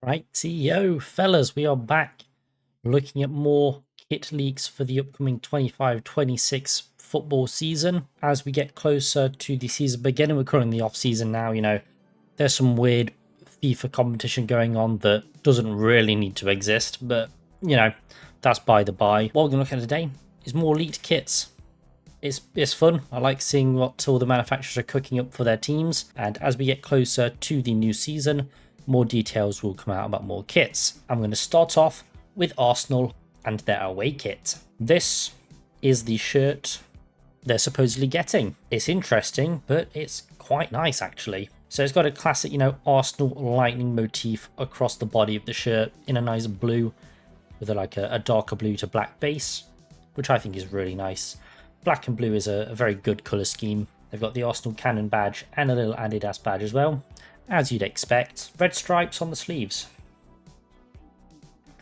Right, CEO fellas, we are back looking at more kit leaks for the upcoming 25-26 football season. As we get closer to the season beginning, we're currently in the off season now. There's some weird FIFA competition going on that doesn't really need to exist, but that's by the by. What we're going to look at today is more leaked kits. It's fun. I like seeing what all the manufacturers are cooking up for their teams, and as we get closer to the new season, more details will come out about more kits. I'm going to start off with Arsenal and their away kit. This is the shirt they're supposedly getting. It's interesting, but it's quite nice actually. So it's got a classic, Arsenal lightning motif across the body of the shirt in a nice blue with a darker blue to black base, which I think is really nice. Black and blue is a very good colour scheme. They've got the Arsenal cannon badge and a little Adidas badge as well, as you'd expect. Red stripes on the sleeves.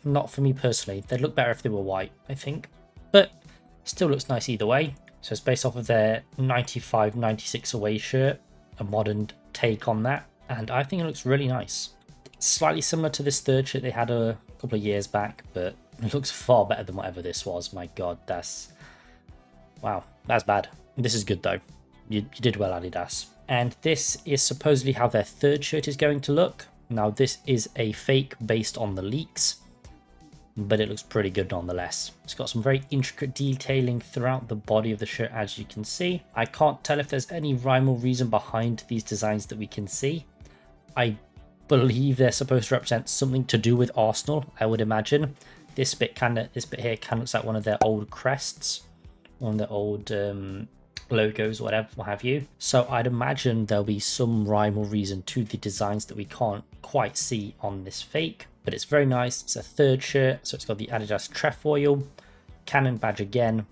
Not for me personally. They'd look better if they were white, I think. But still looks nice either way. So it's based off of their 95-96 away shirt, a modern take on that. And I think it looks really nice. Slightly similar to this third shirt they had a couple of years back, but it looks far better than whatever this was. My god, wow, that's bad. This is good though. You did well, Adidas. And this is supposedly how their third shirt is going to look. Now this is a fake based on the leaks, but it looks pretty good nonetheless. It's got some very intricate detailing throughout the body of the shirt, as you can see. I can't tell if there's any rhyme or reason behind these designs that we can see. I believe they're supposed to represent something to do with Arsenal, I would imagine. This bit here kind of looks like one of their old crests, one of the old logos, whatever, what have you. So I'd imagine there'll be some rhyme or reason to the designs that we can't quite see on this fake, but it's very nice. It's a third shirt, so it's got the Adidas trefoil, cannon badge again,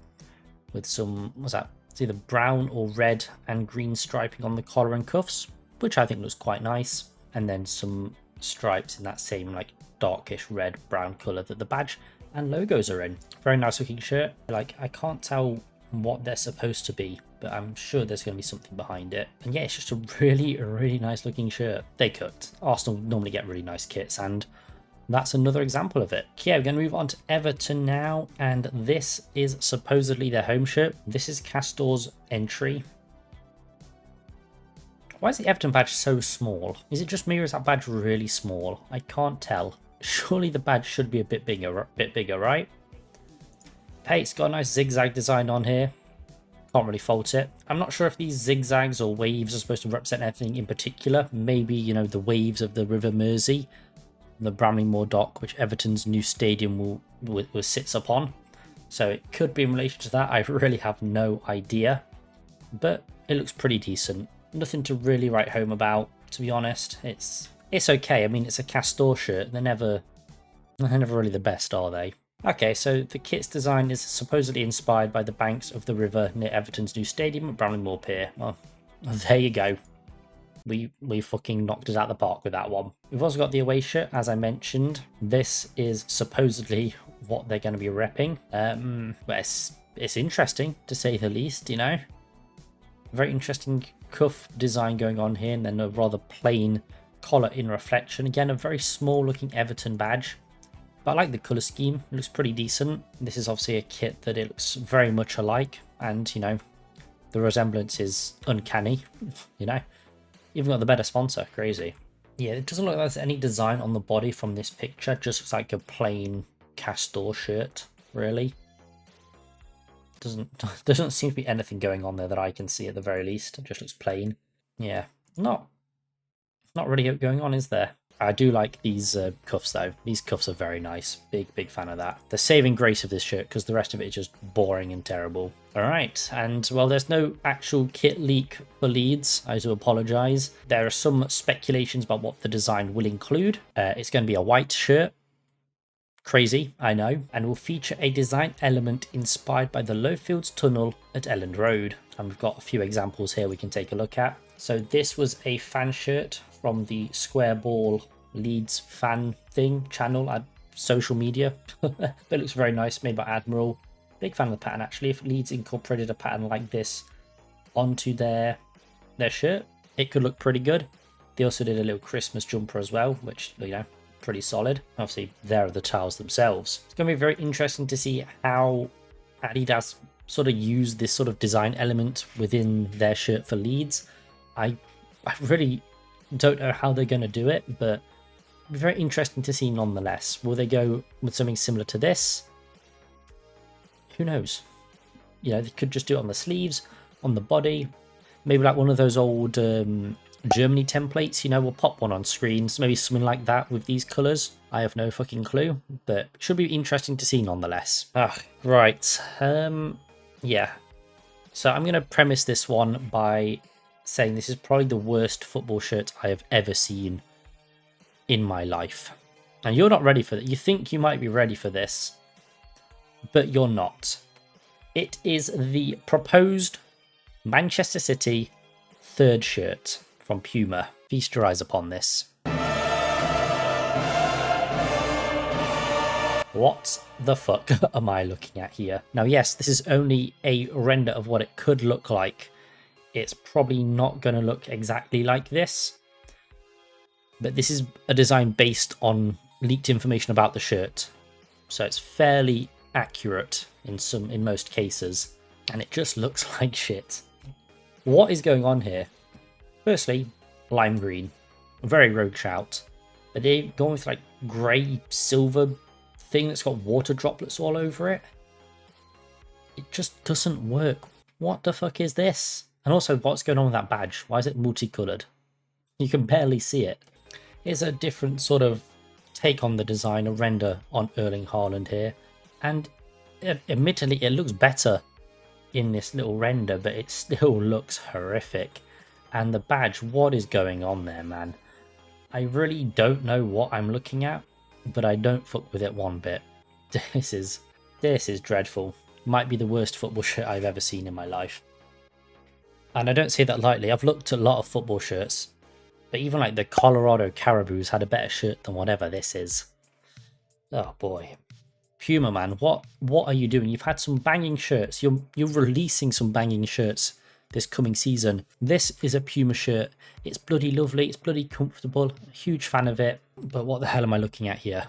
with some, what's that? It's either brown or red and green striping on the collar and cuffs, which I think looks quite nice, and then some stripes in that same darkish red brown color that the badge and logos are in. Very nice looking shirt. I can't tell what they're supposed to be, but I'm sure there's going to be something behind it. And yeah, it's just a really nice looking shirt. They cooked. Arsenal normally get really nice kits, and that's another example of it. Okay, we're going to move on to Everton now, and this is supposedly their home shirt. This is Castor's entry. Why is the Everton badge so small? Is it just me, or is that badge really small? I can't tell. Surely the badge should be a bit bigger, right? Hey, it's got a nice zigzag design on here. Can't really fault it. I'm not sure if these zigzags or waves are supposed to represent anything in particular. Maybe, the waves of the River Mersey, the Bramley-Moore Dock, which Everton's new stadium will sits upon. So it could be in relation to that. I really have no idea. But it looks pretty decent. Nothing to really write home about, to be honest. It's okay. I mean, it's a Castor shirt. They're never really the best, are they? Okay, so the kit's design is supposedly inspired by the banks of the river near Everton's new stadium at Bramley-Moore Pier. Well, there you go. We fucking knocked it out of the park with that one. We've also got the away shirt, as I mentioned. This is supposedly what they're going to be repping. But it's interesting, to say the least, Very interesting cuff design going on here, and then a rather plain collar in reflection. Again, a very small looking Everton badge. But I like the colour scheme. It looks pretty decent. This is obviously a kit that it looks very much alike. And, the resemblance is uncanny. Even got the better sponsor. Crazy. Yeah, it doesn't look like there's any design on the body from this picture. It just looks like a plain Castor shirt, really. Doesn't seem to be anything going on there that I can see at the very least. It just looks plain. Yeah, not really going on, is there? I do like these cuffs though. These cuffs are very nice. Big fan of that. The saving grace of this shirt, because the rest of it is just boring and terrible. Alright, and well, there's no actual kit leak for Leeds. I do apologise. There are some speculations about what the design will include. It's going to be a white shirt. Crazy, I know. And will feature a design element inspired by the Lowfields Tunnel at Elland Road. And we've got a few examples here we can take a look at. So this was a fan shirt from the Square Ball Leeds fan thing channel at social media. But it looks very nice, made by Admiral. Big fan of the pattern actually. If Leeds incorporated a pattern like this onto their shirt, it could look pretty good. They also did a little Christmas jumper as well, which, pretty solid. Obviously, there are the tiles themselves. It's going to be very interesting to see how Adidas sort of use this sort of design element within their shirt for Leeds. I really don't know how they're going to do it, but it'll be very interesting to see nonetheless. Will they go with something similar to this? Who knows? You know, they could just do it on the sleeves, on the body, maybe like one of those old Germany templates, you know, we'll pop one on screens, maybe something like that with these colours. I have no fucking clue, but should be interesting to see nonetheless. Right. Yeah. So I'm going to premise this one by saying this is probably the worst football shirt I have ever seen in my life. And you're not ready for that. You think you might be ready for this, but you're not. It is the proposed Manchester City third shirt from Puma. Feast your eyes upon this. What the fuck am I looking at here? Now, yes, this is only a render of what it could look like. It's probably not going to look exactly like this, but this is a design based on leaked information about the shirt, so it's fairly accurate in most cases, and it just looks like shit. What is going on here? Firstly, lime green, very road shout, but they're going with like grey silver thing that's got water droplets all over it. It just doesn't work. What the fuck is this? And also, what's going on with that badge? Why is it multicolored? You can barely see it. It's a different sort of take on the design, a render on Erling Haaland here, and admittedly it looks better in this little render, but it still looks horrific. And the badge, what is going on there, man? I really don't know what I'm looking at, but I don't fuck with it one bit. This is dreadful. Might be the worst football shirt I've ever seen in my life. And I don't say that lightly. I've looked at a lot of football shirts, but even like the Colorado Caribous had a better shirt than whatever this is. Oh boy. Puma, man, what are you doing? You've had some banging shirts. You're releasing some banging shirts this coming season. This is a Puma shirt. It's bloody lovely. It's bloody comfortable. A huge fan of it. But what the hell am I looking at here?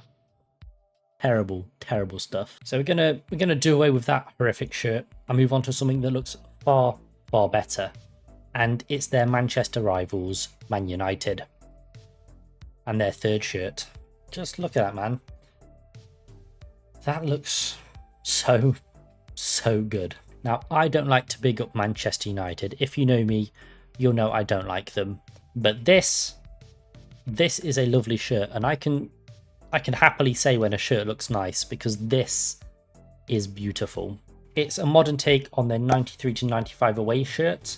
Terrible, terrible stuff. So we're gonna do away with that horrific shirt and move on to something that looks far, far better. And it's their Manchester rivals, Man United, and their third shirt. Just look at that, man. That looks so good. Now, I don't like to big up Manchester United. If you know me, you'll know I don't like them. But this is a lovely shirt, and I can happily say when a shirt looks nice, because this is beautiful. It's a modern take on their 93 to 95 away shirt.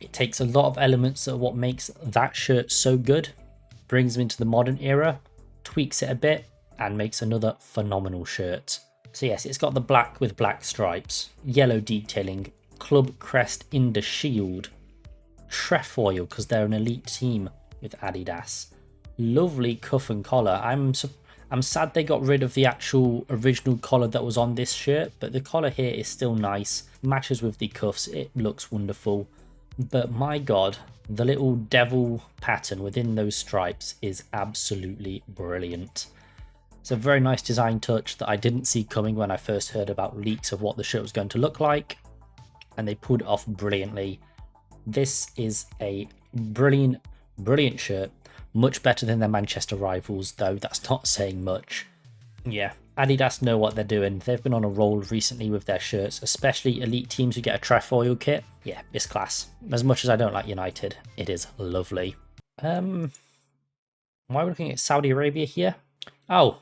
It takes a lot of elements of what makes that shirt so good, brings them into the modern era, tweaks it a bit, and makes another phenomenal shirt. So yes, it's got the black with black stripes, yellow detailing, club crest in the shield, trefoil because they're an elite team with Adidas. Lovely cuff and collar. I'm sad they got rid of the actual original collar that was on this shirt, but the collar here is still nice, matches with the cuffs, it looks wonderful. But my god, the little devil pattern within those stripes is absolutely brilliant. It's a very nice design touch that I didn't see coming when I first heard about leaks of what the shirt was going to look like, and they pulled it off brilliantly. This is a brilliant shirt, much better than their Manchester rivals, though that's not saying much. Yeah, Adidas know what they're doing. They've been on a roll recently with their shirts, especially elite teams who get a trefoil kit. Yeah, it's class. As much as I don't like United, it is lovely. Why are we looking at Saudi Arabia here? Oh,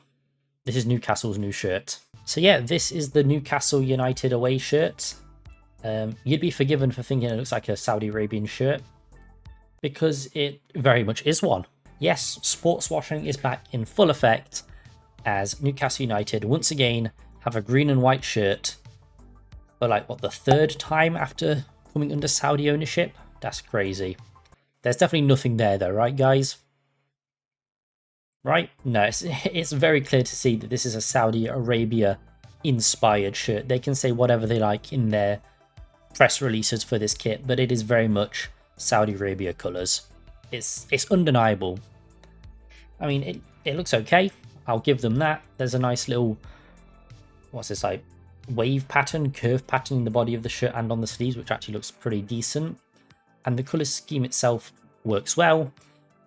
this is Newcastle's new shirt. So yeah, this is the Newcastle United away shirt. You'd be forgiven for thinking it looks like a Saudi Arabian shirt, because it very much is one. Yes, sports washing is back in full effect, as Newcastle United once again have a green and white shirt for like, what, the third time after coming under Saudi ownership? That's crazy. There's definitely nothing there though, right guys? Right? No, it's very clear to see that this is a Saudi Arabia inspired shirt. They can say whatever they like in their press releases for this kit, but it is very much Saudi Arabia colours. It's undeniable. I mean, it looks okay. I'll give them that. There's a nice little, what's this, like, wave pattern, curve pattern in the body of the shirt and on the sleeves, which actually looks pretty decent. And the colour scheme itself works well,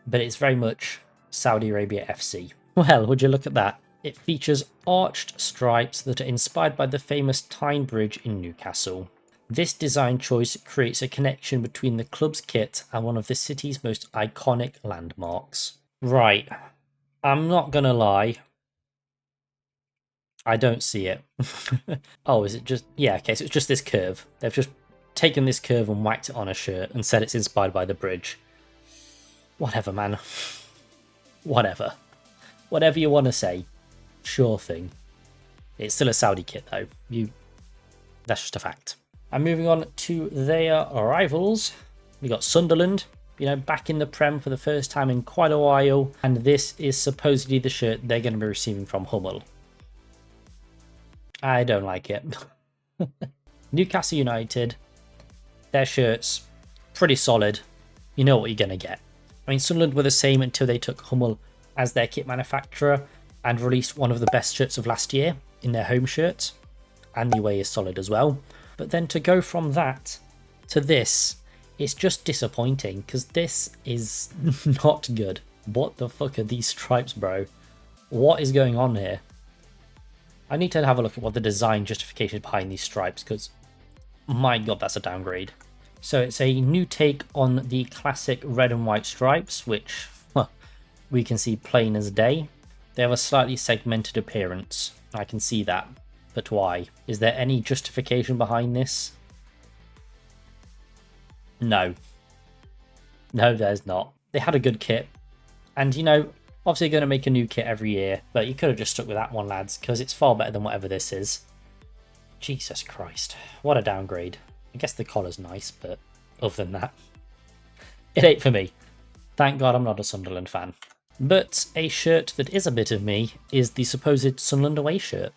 but it's very much Saudi Arabia FC. Well, would you look at that? It features arched stripes that are inspired by the famous Tyne Bridge in Newcastle. This design choice creates a connection between the club's kit and one of the city's most iconic landmarks. Right, I'm not gonna lie, I don't see it. Oh, is it just... yeah, okay, so it's just this curve. They've just taken this curve and whacked it on a shirt and said it's inspired by the bridge. Whatever, man. Whatever. Whatever you want to say. Sure thing. It's still a Saudi kit, though. That's just a fact. And moving on to their rivals, we got Sunderland, you know, back in the Prem for the first time in quite a while. And this is supposedly the shirt they're going to be receiving from Hummel. I don't like it. Newcastle United, their shirts, pretty solid. You know what you're going to get. I mean, Sunderland were the same until they took Hummel as their kit manufacturer and released one of the best shirts of last year in their home shirt. And the away is solid as well. But then to go from that to this, it's just disappointing because this is not good. What the fuck are these stripes, bro? What is going on here? I need to have a look at what the design justification behind these stripes, because my god, that's a downgrade. So it's a new take on the classic red and white stripes, which we can see plain as day. They have a slightly segmented appearance. I can see that. But why? Is there any justification behind this? No. No, there's not. They had a good kit. And, you know, obviously going to make a new kit every year, but you could have just stuck with that one, lads, because it's far better than whatever this is. Jesus Christ. What a downgrade. I guess the collar's nice, but other than that, it ain't for me. Thank God I'm not a Sunderland fan. But a shirt that is a bit of me is the supposed Sunderland away shirt,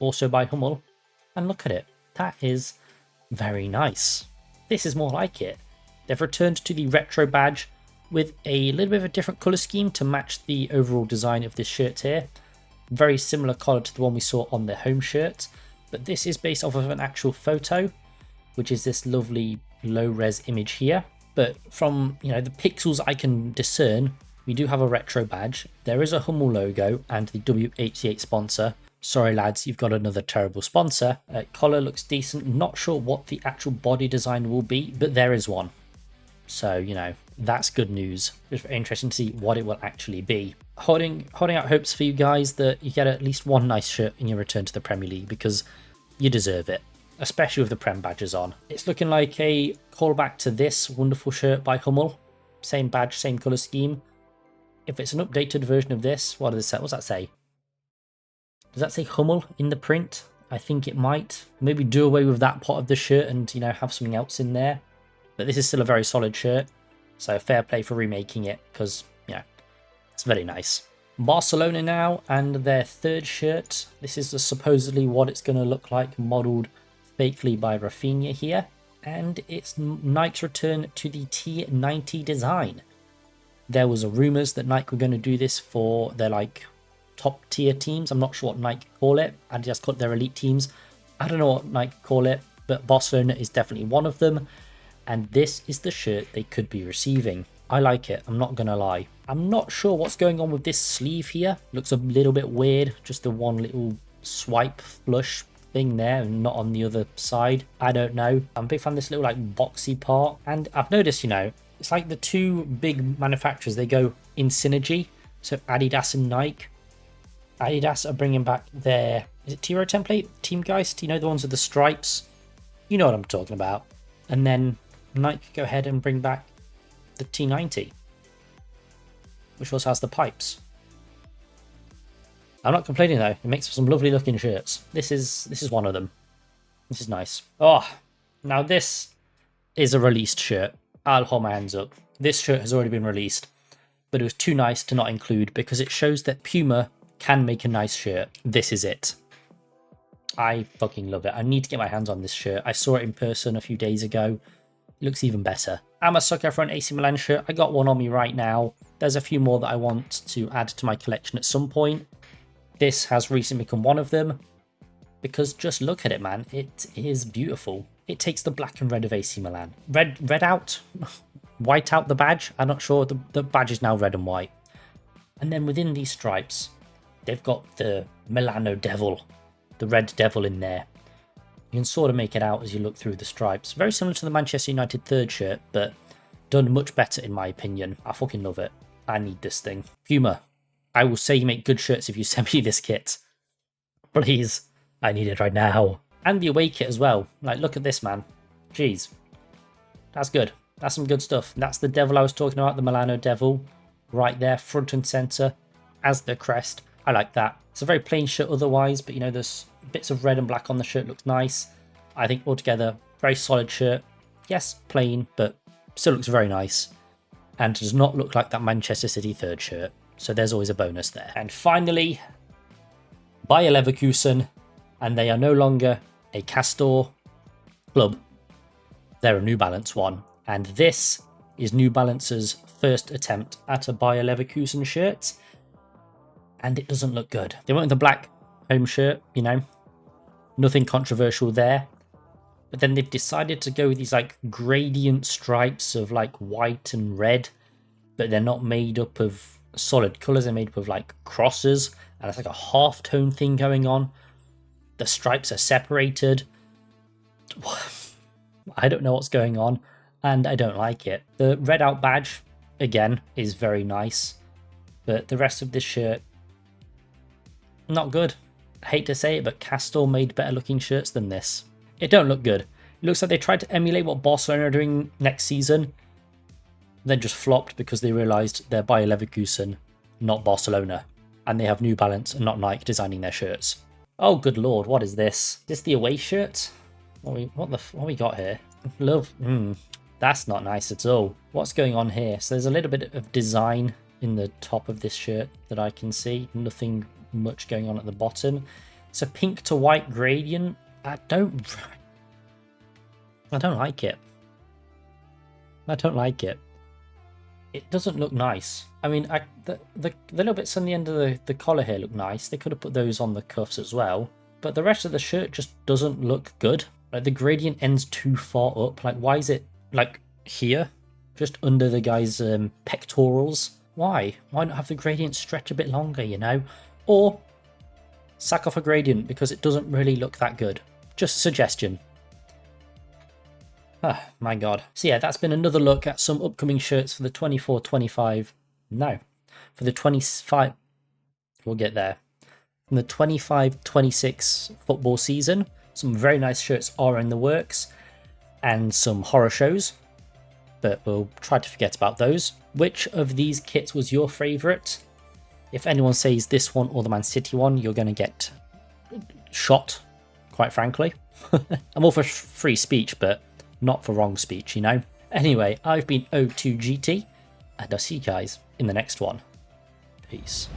also by Hummel. And look at it. That is very nice. This is more like it. They've returned to the retro badge with a little bit of a different colour scheme to match the overall design of this shirt here. Very similar colour to the one we saw on the home shirt, but this is based off of an actual photo, which is this lovely low-res image here. But from, you know, the pixels I can discern, we do have a retro badge. There is a Hummel logo and the WH8 sponsor. Sorry lads, you've got another terrible sponsor. Collar looks decent. Not sure what the actual body design will be, but there is one. So, you know, that's good news. It's very interesting to see what it will actually be. Holding out hopes for you guys that you get at least one nice shirt in your return to the Premier League, because you deserve it, especially with the Prem badges on. It's looking like a callback to this wonderful shirt by Hummel. Same badge, same colour scheme. If it's an updated version of this, what's that say? Does that say Hummel in the print? I think it might. Maybe do away with that part of the shirt and, you know, have something else in there. But this is still a very solid shirt, so fair play for remaking it, because, you know, it's very nice. Barcelona now, and their third shirt. This is supposedly what it's going to look like, modelled fakely by Rafinha here. And it's Nike's return to the T90 design. There was rumours that Nike were going to do this for their, like, top tier teams. I'm not sure what Nike call it. Adidas call it their elite teams. I don't know what Nike call it, but Barcelona is definitely one of them. And this is the shirt they could be receiving. I like it, I'm not gonna lie. I'm not sure what's going on with this sleeve here. Looks a little bit weird, just the one little swipe flush thing there and not on the other side. I don't know. I'm a big fan of this little like boxy part. And I've noticed, you know, it's like the two big manufacturers, they go in synergy. So Adidas and Nike. Adidas are bringing back their, is it Tiro template? Teamgeist, you know, the ones with the stripes. You know what I'm talking about. And then Nike go ahead and bring back the T90, which also has the pipes. I'm not complaining though, it makes for some lovely looking shirts. This is one of them. This is nice. Oh, now this is a released shirt. I'll hold my hands up. This shirt has already been released, but it was too nice to not include because it shows that Puma can make a nice shirt. This is it. I fucking love it. I need to get my hands on this shirt. I saw it in person a few days ago. It looks even better. I'm a sucker for an AC Milan shirt. I got one on me right now. There's a few more that I want to add to my collection at some point. This has recently become one of them, because just look at it, man. It is beautiful. It takes the black and red of AC Milan. Red out, white out the badge. I'm not sure. The badge is now red and white. And then within these stripes, they've got the Milano Devil, the red devil in there. You can sort of make it out as you look through the stripes. Very similar to the Manchester United third shirt, but done much better in my opinion. I fucking love it. I need this thing. Puma, I will say you make good shirts if you send me this kit. Please, I need it right now. And the away kit as well. Like, look at this, man. Jeez. That's good. That's some good stuff. That's the devil I was talking about, the Milano Devil. Right there, front and centre, as the crest. I like that. It's a very plain shirt otherwise, but you know, there's bits of red and black on the shirt, looks nice. I think altogether, very solid shirt. Yes, plain, but still looks very nice. And does not look like that Manchester City third shirt. So there's always a bonus there. And finally, Bayer Leverkusen. And they are no longer a Castor club. They're a New Balance one. And this is New Balance's first attempt at a Bayer Leverkusen shirt. And it doesn't look good. They went with the black home shirt, you know. Nothing controversial there. But then they've decided to go with these like gradient stripes of like white and red. But they're not made up of solid colours. They're made up of like crosses. And it's like a half-tone thing going on. The stripes are separated. I don't know what's going on. And I don't like it. The red out badge, again, is very nice. But the rest of this shirt, not good. I hate to say it, but Castor made better looking shirts than this. It don't look good. It looks like they tried to emulate what Barcelona are doing next season. Then just flopped because they realised they're Bayer Leverkusen, not Barcelona. And they have New Balance and not Nike designing their shirts. Oh, good lord, what is this? Is this the away shirt? What we got here? Love. That's not nice at all. What's going on here? So there's a little bit of design in the top of this shirt that I can see. Nothing much going on at the bottom. It's a pink to white gradient. I don't like it. I don't like it. It doesn't look nice. I mean, the little bits on the end of the collar here look nice. They could have put those on the cuffs as well. But the rest of the shirt just doesn't look good. Like, the gradient ends too far up. Like, why is it, like, here? Just under the guy's pectorals? Why? Why not have the gradient stretch a bit longer, you know? Or sack off a gradient because it doesn't really look that good. Just a suggestion. Ah, my god. So yeah, that's been another look at some upcoming shirts for the 24-25. No, for the 25. We'll get there. From the 25-26 football season, some very nice shirts are in the works, and some horror shows, but we'll try to forget about those. Which of these kits was your favourite? If anyone says this one or the Man City one, you're going to get shot, quite frankly. I'm all for free speech, but not for wrong speech, you know? Anyway, I've been O2GT, and I'll see you guys in the next one. Peace.